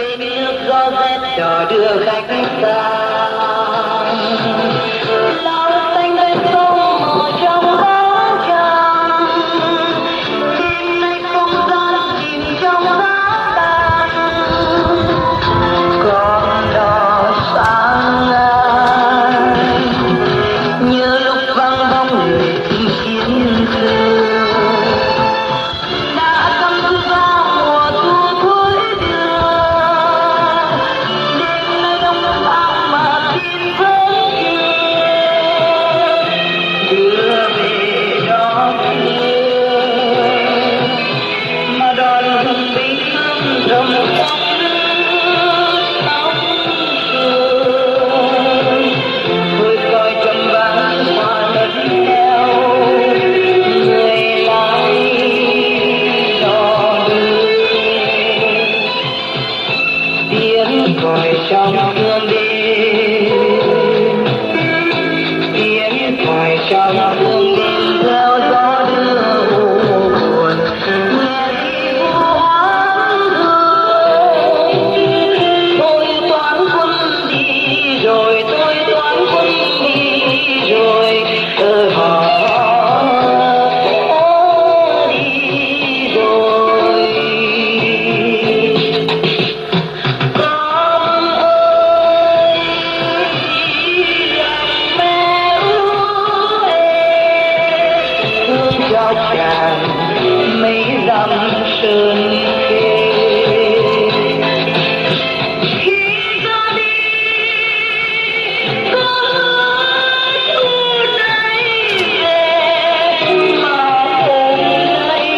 bên nước gió rét đò đưa khách xa. Lao xanh bên sông màu trong áo trắng, đêm nay không gian chìm trong giá tàn. Con đò sáng ngời như lúc vắng bóng người chinh chiến xưa. Còi trong hương đêm, tiếng còi trong hương đêm theo gió đưa buồn, nghe đi oán thương. Tôi toán quân đi rồi, tôi toán quân đi rồi, họ đi rồi. Cho chàng mấy dặm sơn khê, khi ra đi có hứa này về mà hôm nay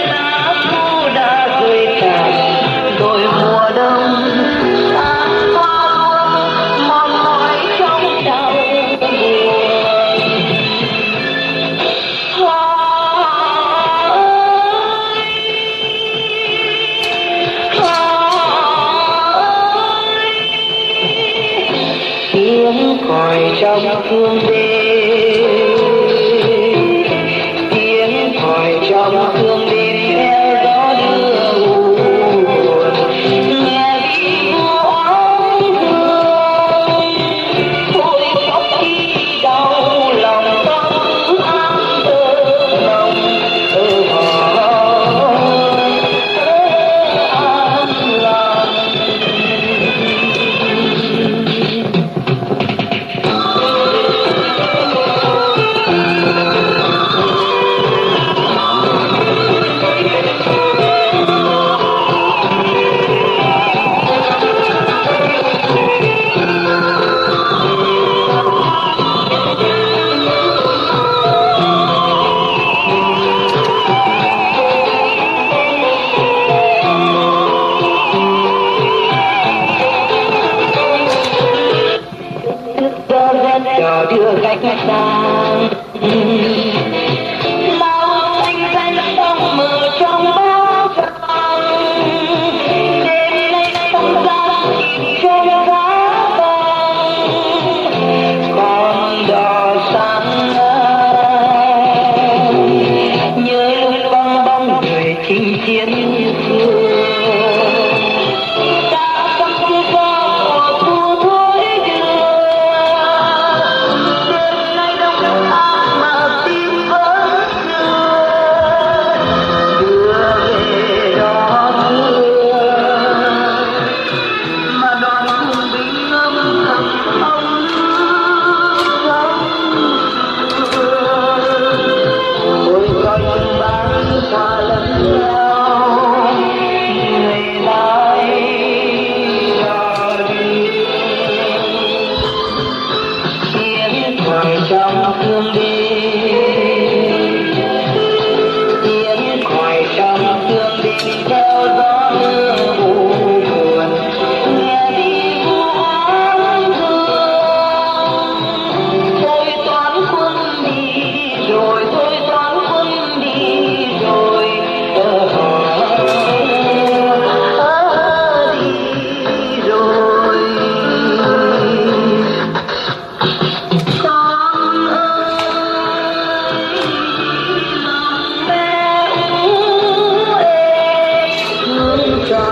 lá thu đã rơi tàn đôi mùa đông xa xôi mòn mỏi trong đau buồn. Tiếng còi trong hương đêm, tiếng còi trong hương đêm theo gió đưa buồn, nghe đi oán thương. Thôi khóc đi đau lòng tâm áng thơ lòng an lòng. Đò đưa khách sang lao xanh ven sông mờ trong bão trăng. Đêm nay không gian chìm trong giá vàng, con đò sáng ngời như lúc vắng bóng người chinh chiến xưa. Trong hương đêm, tiếng còi trong hương đêm theo gió đưa buồn, nghe đi oán thương. Tôi toán quân đi rồi, tôi toán quân đi rồi, họ đi rồi. Cho